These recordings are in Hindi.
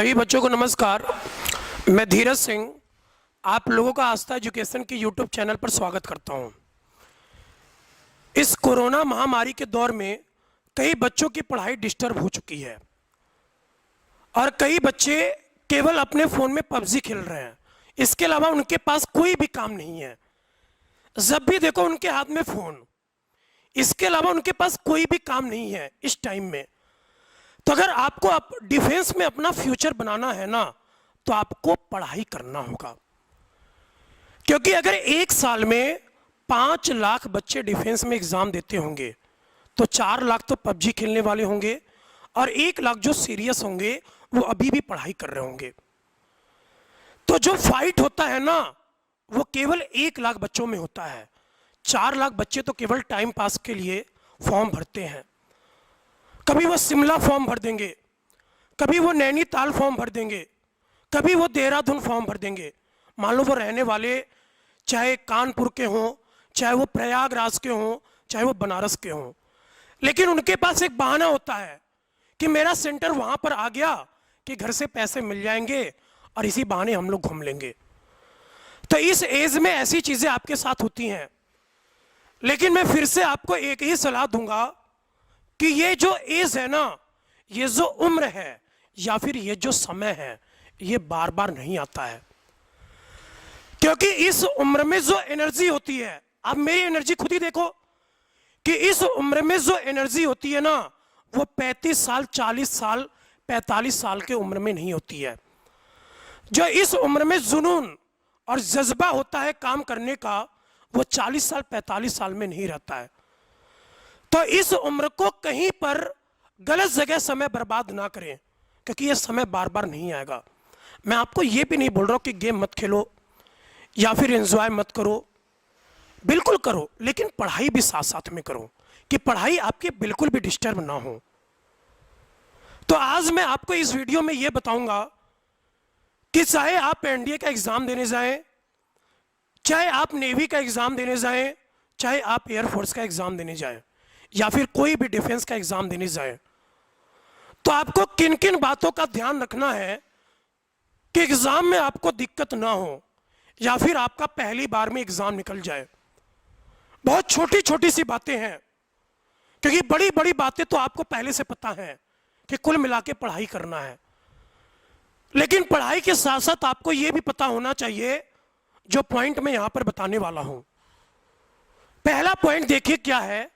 सभी बच्चों को नमस्कार। मैं धीरज सिंह आप लोगों का आस्था एजुकेशन के यूट्यूब चैनल पर स्वागत करता हूं। इस कोरोना महामारी के दौर में कई बच्चों की पढ़ाई डिस्टर्ब हो चुकी है और कई बच्चे केवल अपने फ़ोन में पबजी खेल रहे हैं। इसके अलावा उनके पास कोई भी काम नहीं है। जब भी देखो उनके हाथ में फ़ोन, इसके अलावा उनके पास कोई भी काम नहीं है इस टाइम में। तो अगर आपको डिफेंस में अपना फ्यूचर बनाना है ना, तो आपको पढ़ाई करना होगा, क्योंकि अगर एक साल में 5 लाख बच्चे डिफेंस में एग्जाम देते होंगे तो 4 लाख तो पबजी खेलने वाले होंगे और 1 लाख जो सीरियस होंगे वो अभी भी पढ़ाई कर रहे होंगे। तो जो फाइट होता है ना, वो केवल 1 लाख बच्चों में होता है। 4 लाख बच्चे तो केवल टाइम पास के लिए फॉर्म भरते हैं। कभी वो शिमला फॉर्म भर देंगे, कभी वो नैनीताल फॉर्म भर देंगे, कभी वो देहरादून फॉर्म भर देंगे। मान लो वो रहने वाले चाहे कानपुर के हों, चाहे वो प्रयागराज के हों, चाहे वो बनारस के हों, लेकिन उनके पास एक बहाना होता है कि मेरा सेंटर वहां पर आ गया कि घर से पैसे मिल जाएंगे और इसी बहाने हम लोग घूम लेंगे। तो इस एज में ऐसी चीजें आपके साथ होती हैं। लेकिन मैं फिर से आपको एक ही सलाह दूंगा कि ये जो एज है ना, ये जो उम्र है या फिर ये जो समय है, ये बार बार नहीं आता है। क्योंकि इस उम्र में जो एनर्जी होती है, आप मेरी एनर्जी खुद ही देखो कि इस उम्र में जो एनर्जी होती है ना, वो 35 साल, 40 साल, 45 साल के उम्र में नहीं होती है। जो इस उम्र में जुनून और जज्बा होता है काम करने का, वो 40 साल, 45 साल में नहीं रहता है। तो इस उम्र को कहीं पर गलत जगह समय बर्बाद ना करें, क्योंकि ये समय बार बार नहीं आएगा। मैं आपको ये भी नहीं बोल रहा हूं कि गेम मत खेलो या फिर एंजॉय मत करो, बिल्कुल करो, लेकिन पढ़ाई भी साथ साथ में करो कि पढ़ाई आपकी बिल्कुल भी डिस्टर्ब ना हो। तो आज मैं आपको इस वीडियो में ये बताऊंगा कि चाहे आप एनडीए का एग्जाम देने जाएं, चाहे आप नेवी का एग्जाम देने जाएं, चाहे आप एयरफोर्स का एग्जाम देने जाएं या फिर कोई भी डिफेंस का एग्जाम देने जाएं, तो आपको किन किन बातों का ध्यान रखना है कि एग्जाम में आपको दिक्कत ना हो या फिर आपका पहली बार में एग्जाम निकल जाए। बहुत छोटी छोटी सी बातें हैं, क्योंकि बड़ी बड़ी बातें तो आपको पहले से पता है कि कुल मिला के पढ़ाई करना है, लेकिन पढ़ाई के साथ साथ आपको यह भी पता होना चाहिए जो पॉइंट मैं यहां पर बताने वाला हूं। पहला पॉइंट देखिए क्या है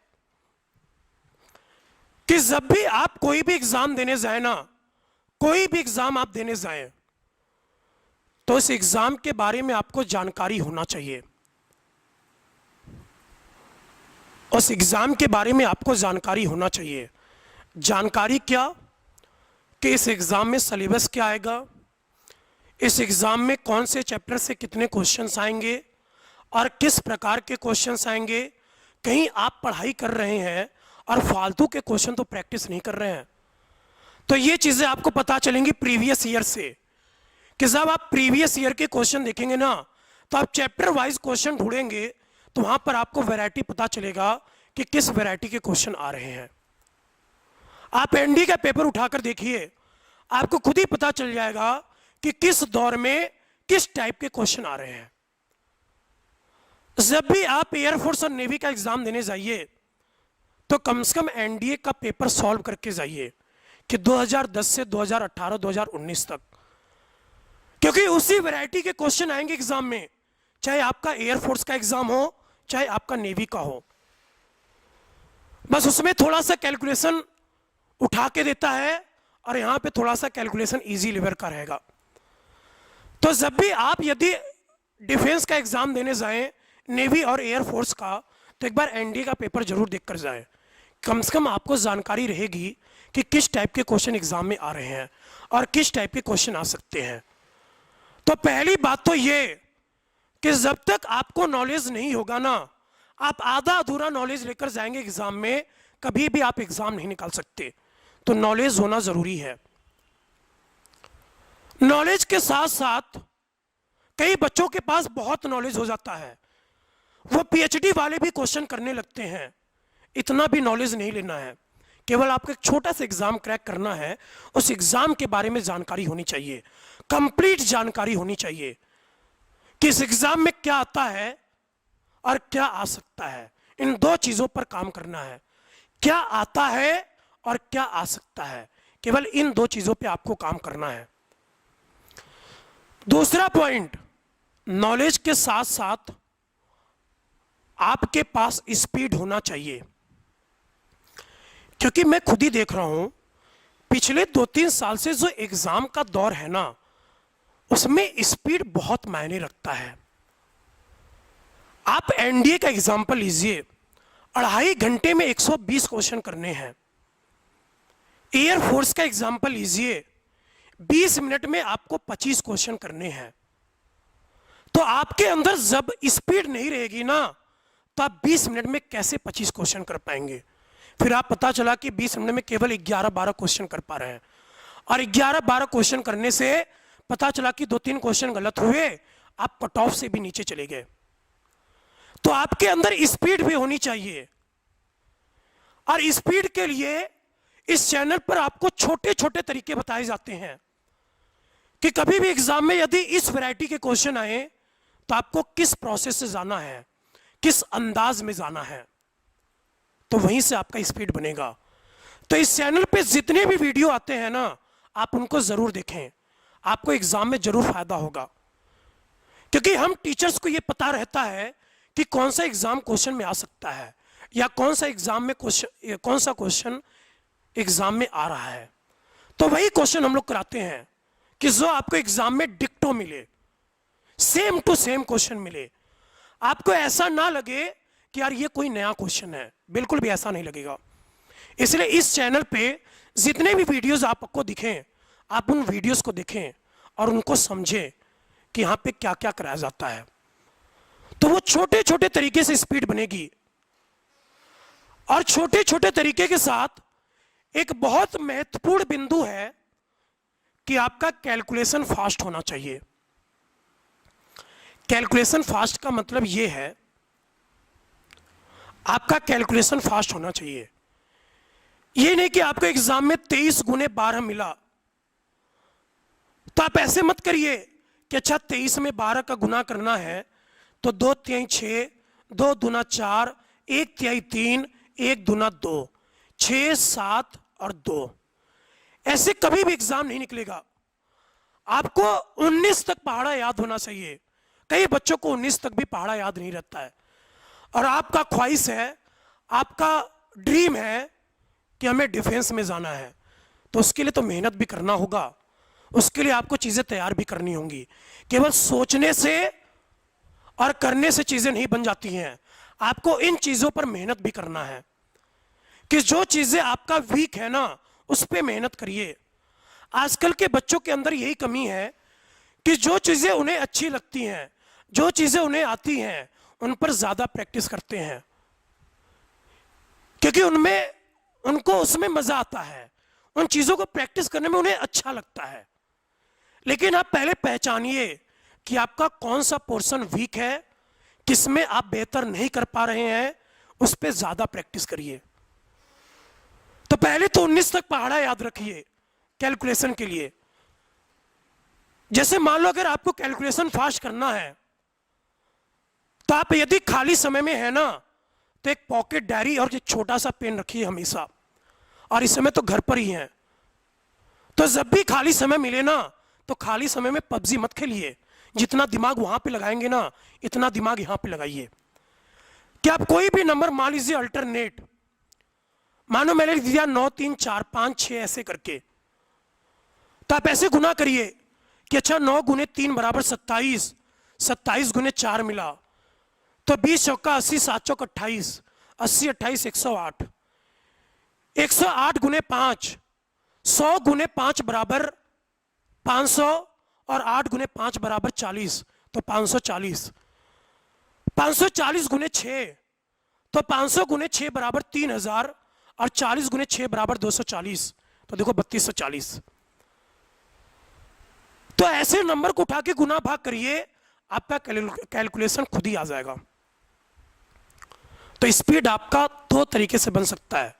कि जब भी आप कोई भी एग्जाम देने जाए ना, कोई भी एग्जाम आप देने जाएं, तो इस एग्जाम के बारे में आपको जानकारी होना चाहिए। उस एग्जाम के बारे में आपको जानकारी होना चाहिए। जानकारी क्या कि इस एग्जाम में सिलेबस क्या आएगा, इस एग्जाम में कौन से चैप्टर से कितने क्वेश्चंस आएंगे और किस प्रकार के क्वेश्चंस आएंगे। कहीं आप पढ़ाई कर रहे हैं और फालतू के क्वेश्चन तो प्रैक्टिस नहीं कर रहे हैं। तो ये चीजें आपको पता चलेंगी प्रीवियस ईयर से, कि जब आप प्रीवियस ईयर के क्वेश्चन देखेंगे ना, तो आप चैप्टर वाइज क्वेश्चन ढूंढेंगे, तो वहां पर आपको वैरायटी पता चलेगा कि किस वैरायटी के क्वेश्चन आ रहे हैं। आप एनडी का पेपर उठाकर देखिए, आपको खुद ही पता चल जाएगा कि किस दौर में किस टाइप के क्वेश्चन आ रहे हैं। जब भी आप एयरफोर्स और नेवी का एग्जाम देने जाइए, तो कम से कम एनडीए का पेपर सॉल्व करके जाइए कि 2010 से 2018, 2019 तक, क्योंकि उसी वैरायटी के क्वेश्चन आएंगे एग्जाम में, चाहे आपका एयरफोर्स का एग्जाम हो, चाहे आपका नेवी का हो। बस उसमें थोड़ा सा कैलकुलेशन उठा के देता है और यहां पे थोड़ा सा कैलकुलेशन इजी लेवल का रहेगा। तो जब भी आप यदि डिफेंस का एग्जाम देने जाएं, नेवी और एयरफोर्स का, तो एक बार एनडीए का पेपर जरूर देखकर जाएं। कम से कम आपको जानकारी रहेगी कि किस टाइप के क्वेश्चन एग्जाम में आ रहे हैं और किस टाइप के क्वेश्चन आ सकते हैं। तो पहली बात तो ये कि जब तक आपको नॉलेज नहीं होगा ना, आप आधा अधूरा नॉलेज लेकर जाएंगे एग्जाम में, कभी भी आप एग्जाम नहीं निकाल सकते। तो नॉलेज होना जरूरी है। नॉलेज के साथ साथ कई बच्चों के पास बहुत नॉलेज हो जाता है, वो पीएचडी वाले भी क्वेश्चन करने लगते हैं। इतना भी नॉलेज नहीं लेना है, केवल आपको एक छोटा सा एग्जाम क्रैक करना है, उस एग्जाम के बारे में जानकारी होनी चाहिए, कंप्लीट जानकारी होनी चाहिए कि इस एग्जाम में क्या आता है और क्या आ सकता है। इन दो चीजों पर काम करना है, क्या आता है और क्या आ सकता है, केवल इन दो चीजों पे आपको काम करना है। दूसरा पॉइंट, नॉलेज के साथ साथ आपके पास स्पीड होना चाहिए, क्योंकि मैं खुद ही देख रहा हूं पिछले 2-3 साल से जो एग्जाम का दौर है ना, उसमें स्पीड बहुत मायने रखता है। आप एनडीए का एग्जाम्पल लीजिए, 2.5 घंटे में 120 क्वेश्चन करने हैं। एयरफोर्स का एग्जाम्पल लीजिए, 20 मिनट में आपको 25 क्वेश्चन करने हैं। तो आपके अंदर जब स्पीड नहीं रहेगी ना, तो आप 20 मिनट में कैसे 25 क्वेश्चन कर पाएंगे। फिर आप पता चला कि 20 मिनट में केवल 11-12 क्वेश्चन कर पा रहे हैं, और 11-12 क्वेश्चन करने से पता चला कि 2-3 क्वेश्चन गलत हुए, आप कट ऑफ से भी नीचे चले गए। तो आपके अंदर स्पीड भी होनी चाहिए, और स्पीड के लिए इस चैनल पर आपको छोटे छोटे तरीके बताए जाते हैं कि कभी भी एग्जाम में यदि इस वैरायटी के क्वेश्चन आए तो आपको किस प्रोसेस से जाना है, किस अंदाज में जाना है, तो वहीं से आपका स्पीड बनेगा। तो इस चैनल पे जितने भी वीडियो आते हैं ना, आप उनको जरूर देखें, आपको एग्जाम में जरूर फायदा होगा। क्योंकि हम टीचर्स को ये पता रहता है कि कौन सा एग्जाम क्वेश्चन में आ सकता है, या कौन सा क्वेश्चन एग्जाम में आ रहा है। तो वही क्वेश्चन हम लोग कराते हैं कि जो आपको एग्जाम में डिक्टो मिले, सेम टू सेम क्वेश्चन मिले, आपको ऐसा ना लगे कि यार ये कोई नया क्वेश्चन है, बिल्कुल भी ऐसा नहीं लगेगा। इसलिए इस चैनल पे जितने भी वीडियोस आपको दिखें, आप उन वीडियोस को देखें और उनको समझें कि यहाँ पे क्या क्या कराया जाता है। तो वो छोटे छोटे तरीके से स्पीड बनेगी, और छोटे छोटे तरीके के साथ एक बहुत महत्वपूर्ण बिंदु है कि आपका कैलकुलेशन फास्ट होना चाहिए। कैलकुलेशन फास्ट का मतलब ये है, आपका कैलकुलेशन फास्ट होना चाहिए। ये नहीं कि आपको एग्जाम में 23 गुने 12 मिला तो आप ऐसे मत करिए कि अच्छा 23 में 12 का गुना करना है तो 2 तिहाई 6, 2 दूना 4, 1 तिहाई 3, 1 दूना 2, 6, 7 और 2। ऐसे कभी भी एग्जाम नहीं निकलेगा। आपको 19 तक पहाड़ा याद होना चाहिए। कई बच्चों को 19 तक भी पहाड़ा याद नहीं रहता है, और आपका ख्वाहिश है, आपका ड्रीम है कि हमें डिफेंस में जाना है, तो उसके लिए तो मेहनत भी करना होगा, उसके लिए आपको चीज़ें तैयार भी करनी होंगी। केवल सोचने से और करने से चीज़ें नहीं बन जाती हैं, आपको इन चीज़ों पर मेहनत भी करना है कि जो चीज़ें आपका वीक है ना, उस पर मेहनत करिए। आजकल के बच्चों के अंदर यही कमी है कि जो चीज़ें उन्हें अच्छी लगती हैं, जो चीज़ें उन्हें आती हैं, उन पर ज़्यादा प्रैक्टिस करते हैं, क्योंकि उनको उसमें मज़ा आता है, उन चीज़ों को प्रैक्टिस करने में उन्हें अच्छा लगता है। लेकिन आप पहले पहचानिए कि आपका कौन सा पोर्शन वीक है, किसमें आप बेहतर नहीं कर पा रहे हैं, उस पर ज़्यादा प्रैक्टिस करिए। तो पहले तो 19 तक पहाड़ा याद रखिए कैलकुलेशन के लिए। जैसे मान लो अगर आपको कैलकुलेशन फास्ट करना है, तो आप यदि खाली समय में है ना, तो एक पॉकेट डायरी और एक छोटा सा पेन रखिए हमेशा, और इस समय तो घर पर ही हैं, तो जब भी खाली समय मिले ना, तो खाली समय में पबजी मत खेलिए। जितना दिमाग वहां पे लगाएंगे ना, इतना दिमाग यहां पे लगाइए कि आप कोई भी नंबर मान लीजिए अल्टरनेट, मानो मैंने दिया 9, 3, 4, 5, 6 ऐसे करके, तो आप ऐसे गुना करिए कि अच्छा 9 गुने 3 बराबर 27, 27 गुने 4 मिला तो 20 चौका 80, 7 चौक 28, 80 28 108, 108 गुने 5, 100 गुने 5 बराबर 500, और 8 गुने 5 बराबर 40, तो 540, 540 गुने 6, तो 500 गुने 6 बराबर 3000, और 40 गुने 6 बराबर 240, तो देखो 3240। तो ऐसे नंबर को उठा के गुना भाग करिए, आपका कैलकुलेशन खुद ही आ जाएगा। तो स्पीड आपका 2 तरीके से बन सकता है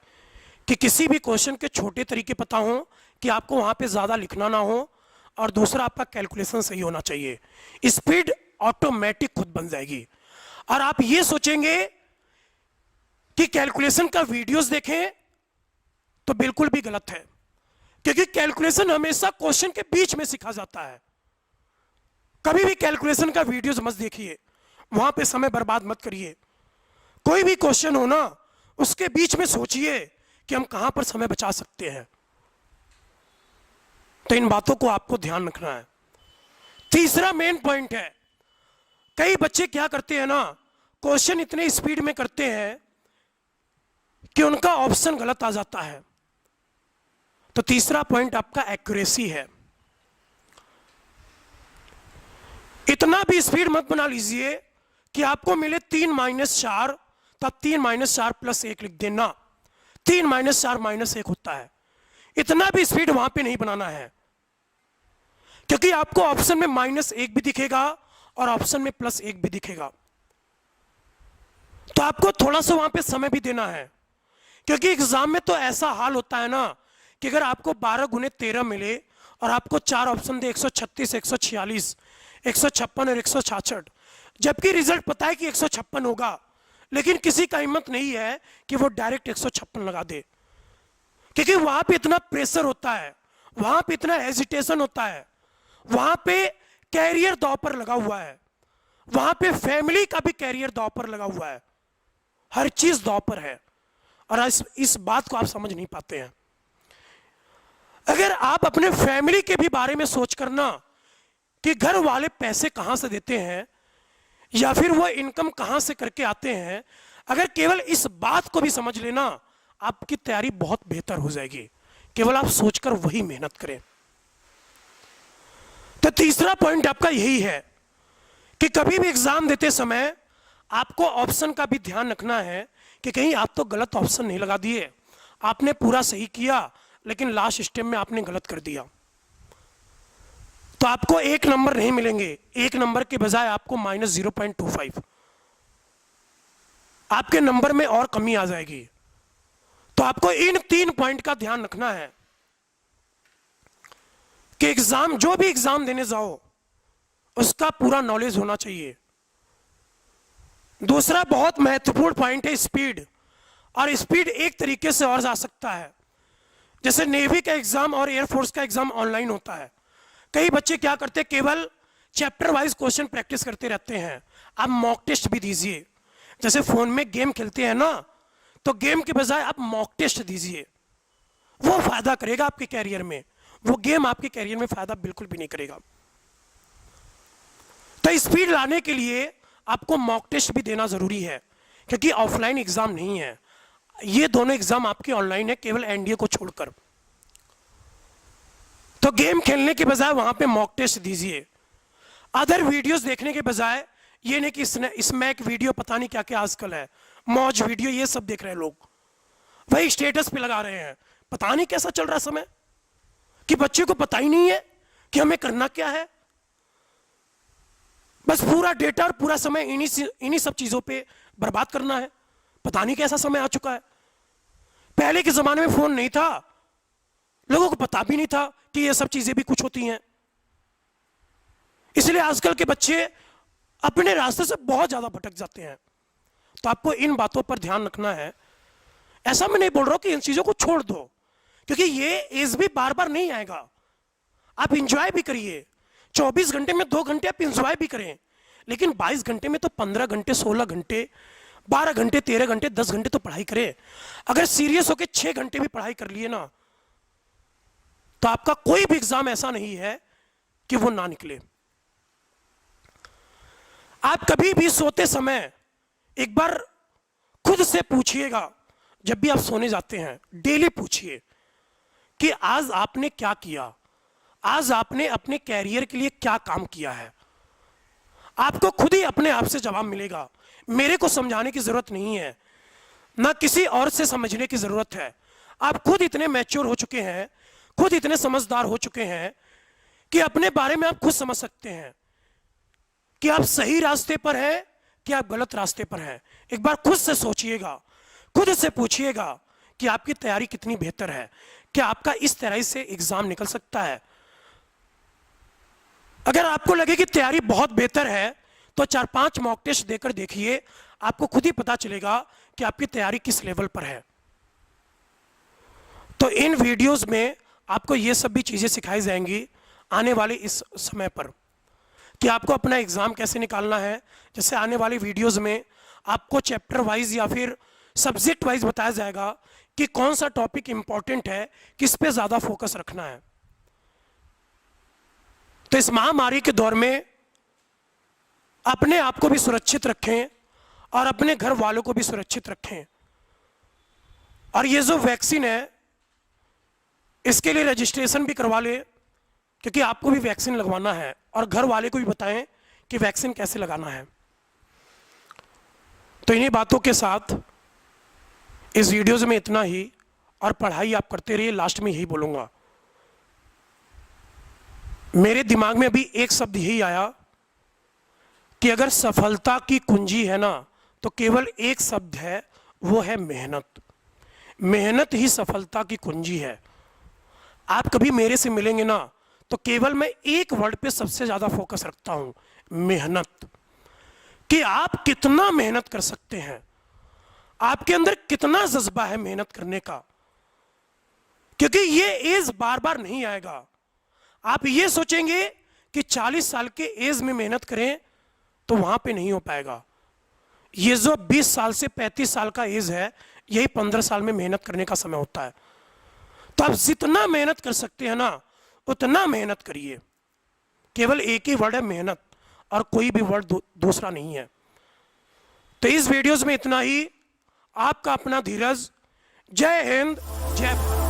कि किसी भी क्वेश्चन के छोटे तरीके पता हो, कि आपको वहां पे ज़्यादा लिखना ना हो, और दूसरा आपका कैलकुलेशन सही होना चाहिए। स्पीड ऑटोमेटिक खुद बन जाएगी। और आप ये सोचेंगे कि कैलकुलेशन का वीडियोस देखें, तो बिल्कुल भी गलत है, क्योंकि कैलकुलेशन हमेशा क्वेश्चन के बीच में सीखा जाता है। कभी भी कैलकुलेशन का वीडियोस मत देखिए, वहां पे समय बर्बाद मत करिए। कोई भी क्वेश्चन हो ना, उसके बीच में सोचिए कि हम कहां पर समय बचा सकते हैं। तो इन बातों को आपको ध्यान रखना है। तीसरा मेन पॉइंट है, कई बच्चे क्या करते हैं ना, क्वेश्चन इतने स्पीड में करते हैं कि उनका ऑप्शन गलत आ जाता है। तो तीसरा पॉइंट आपका एक्यूरेसी है। इतना भी स्पीड मत बना लीजिए कि आपको मिले 3-4, तो आप 3-4 + 1 लिख देना। 3-4 -1 होता है। इतना भी स्पीड वहां पे नहीं बनाना है, क्योंकि आपको ऑप्शन में -1 भी दिखेगा और ऑप्शन में +1 भी दिखेगा। तो आपको थोड़ा सा वहां पे समय भी देना है, क्योंकि एग्जाम में तो ऐसा हाल होता है ना कि अगर आपको 12 × 13 मिले और आपको 4 ऑप्शन दे, 136, 146, 156 और 166, जबकि रिजल्ट पता है कि 156 होगा, लेकिन किसी का हिम्मत नहीं है कि वो डायरेक्ट 156 लगा दे, क्योंकि वहां पे इतना प्रेशर होता है, वहां पे इतना हेजिटेशन होता है, वहां पे कैरियर दांव पर लगा हुआ है, वहां पे फैमिली का भी कैरियर दांव पर लगा हुआ है, हर चीज दांव पर है। और इस बात को आप समझ नहीं पाते हैं। अगर आप अपने फैमिली के भी बारे में सोच करना कि घर वाले पैसे कहां से देते हैं या फिर वो इनकम कहां से करके आते हैं, अगर केवल इस बात को भी समझ लेना, आपकी तैयारी बहुत बेहतर हो जाएगी। केवल आप सोचकर वही मेहनत करें। तो तीसरा पॉइंट आपका यही है कि कभी भी एग्जाम देते समय आपको ऑप्शन का भी ध्यान रखना है कि कहीं आप तो गलत ऑप्शन नहीं लगा दिए, आपने पूरा सही किया लेकिन लास्ट स्टेप में आपने गलत कर दिया, तो आपको 1 नंबर नहीं मिलेंगे। 1 नंबर के बजाय आपको -0.25 आपके नंबर में और कमी आ जाएगी। तो आपको इन 3 पॉइंट का ध्यान रखना है कि एग्जाम, जो भी एग्जाम देने जाओ, उसका पूरा नॉलेज होना चाहिए। दूसरा बहुत महत्वपूर्ण पॉइंट है स्पीड। और स्पीड एक तरीके से और जा सकता है, जैसे नेवी का एग्जाम और एयरफोर्स का एग्जाम ऑनलाइन होता है। कई बच्चे क्या करते हैं, केवल चैप्टर वाइज क्वेश्चन प्रैक्टिस करते रहते हैं। आप मॉक टेस्ट भी दीजिए, जैसे फोन में गेम खेलते हैं ना, तो गेम के बजाय आप मॉक टेस्ट दीजिए, वो फायदा करेगा आपके कैरियर में। वो गेम आपके कैरियर में फायदा बिल्कुल भी नहीं करेगा। तो स्पीड लाने के लिए आपको मॉक टेस्ट भी देना जरूरी है, क्योंकि ऑफलाइन एग्जाम नहीं है, ये दोनों एग्जाम आपके ऑनलाइन है, केवल एनडीए को छोड़कर। तो गेम खेलने के बजाय वहां पे मॉक टेस्ट दीजिए। अदर वीडियोस देखने के बजाय, ये नहीं कि इसमें एक वीडियो पता नहीं क्या क्या आजकल है, मौज वीडियो, ये सब देख रहे हैं लोग, वही स्टेटस पे लगा रहे हैं। पता नहीं कैसा चल रहा समय कि बच्चे को पता ही नहीं है कि हमें करना क्या है। बस पूरा डेटा और पूरा समय इन्हीं सब चीजों पे बर्बाद करना है। पता नहीं कैसा समय आ चुका है। पहले के जमाने में फोन नहीं था, लोगों को पता भी नहीं था कि ये सब चीजें भी कुछ होती हैं। इसलिए आजकल के बच्चे अपने रास्ते से बहुत ज्यादा भटक जाते हैं। तो आपको इन बातों पर ध्यान रखना है। ऐसा मैं नहीं बोल रहा हूं कि इन चीजों को छोड़ दो, क्योंकि ये एज भी बार बार नहीं आएगा। आप इंजॉय भी करिए, 24 घंटे में 2 घंटे आप इंजॉय भी करें, लेकिन 22 घंटे में तो 15 घंटे, 16 घंटे, 12 घंटे, 13 घंटे, 10 घंटे तो पढ़ाई करें। अगर सीरियस होकर 6 घंटे भी पढ़ाई कर लिए ना, तो आपका कोई भी एग्जाम ऐसा नहीं है कि वो ना निकले। आप कभी भी सोते समय एक बार खुद से पूछिएगा, जब भी आप सोने जाते हैं डेली पूछिए कि आज आपने क्या किया, आज आपने अपने कैरियर के लिए क्या काम किया है। आपको खुद ही अपने आप से जवाब मिलेगा। मेरे को समझाने की जरूरत नहीं है, ना किसी और से समझने की जरूरत है। आप खुद इतने मैच्योर हो चुके हैं, खुद इतने समझदार हो चुके हैं कि अपने बारे में आप खुद समझ सकते हैं कि आप सही रास्ते पर हैं कि आप गलत रास्ते पर हैं। एक बार खुद से सोचिएगा, खुद से पूछिएगा कि आपकी तैयारी कितनी बेहतर है, क्या आपका इस तरह से एग्जाम निकल सकता है। अगर आपको लगे कि तैयारी बहुत बेहतर है तो 4-5 मॉक टेस्ट देकर देखिए, आपको खुद ही पता चलेगा कि आपकी तैयारी किस लेवल पर है। तो इन वीडियोस में आपको ये सब भी चीज़ें सिखाई जाएंगी आने वाले इस समय पर कि आपको अपना एग्ज़ाम कैसे निकालना है। जैसे आने वाली वीडियोस में आपको चैप्टर वाइज या फिर सब्जेक्ट वाइज बताया जाएगा कि कौन सा टॉपिक इंपॉर्टेंट है, किस पे ज़्यादा फोकस रखना है। तो इस महामारी के दौर में अपने आप को भी सुरक्षित रखें और अपने घर वालों को भी सुरक्षित रखें। और ये जो वैक्सीन है इसके लिए रजिस्ट्रेशन भी करवा लें, क्योंकि आपको भी वैक्सीन लगवाना है और घर वाले को भी बताएं कि वैक्सीन कैसे लगाना है। तो इन्हीं बातों के साथ इस वीडियोज़ में इतना ही, और पढ़ाई आप करते रहिए। लास्ट में यही बोलूँगा, मेरे दिमाग में अभी एक शब्द यही आया कि अगर सफलता की कुंजी है ना तो केवल एक शब्द है, वो है मेहनत। मेहनत ही सफलता की कुंजी है। आप कभी मेरे से मिलेंगे ना तो केवल मैं एक वर्ड पे सबसे ज़्यादा फोकस रखता हूँ, मेहनत। कि आप कितना मेहनत कर सकते हैं, आपके अंदर कितना जज्बा है मेहनत करने का, क्योंकि ये एज बार बार नहीं आएगा। आप ये सोचेंगे कि 40 साल के एज में मेहनत करें तो वहां पे नहीं हो पाएगा। ये जो 20 साल से 35 साल का एज है, यही 15 साल में मेहनत करने का समय होता है। तो आप जितना मेहनत कर सकते हैं ना उतना मेहनत करिए। केवल एक ही वर्ड है, मेहनत, और कोई भी वर्ड दूसरा नहीं है। तो इस वीडियोस में इतना ही। आपका अपना धीरज। जय हिंद, जय भारत।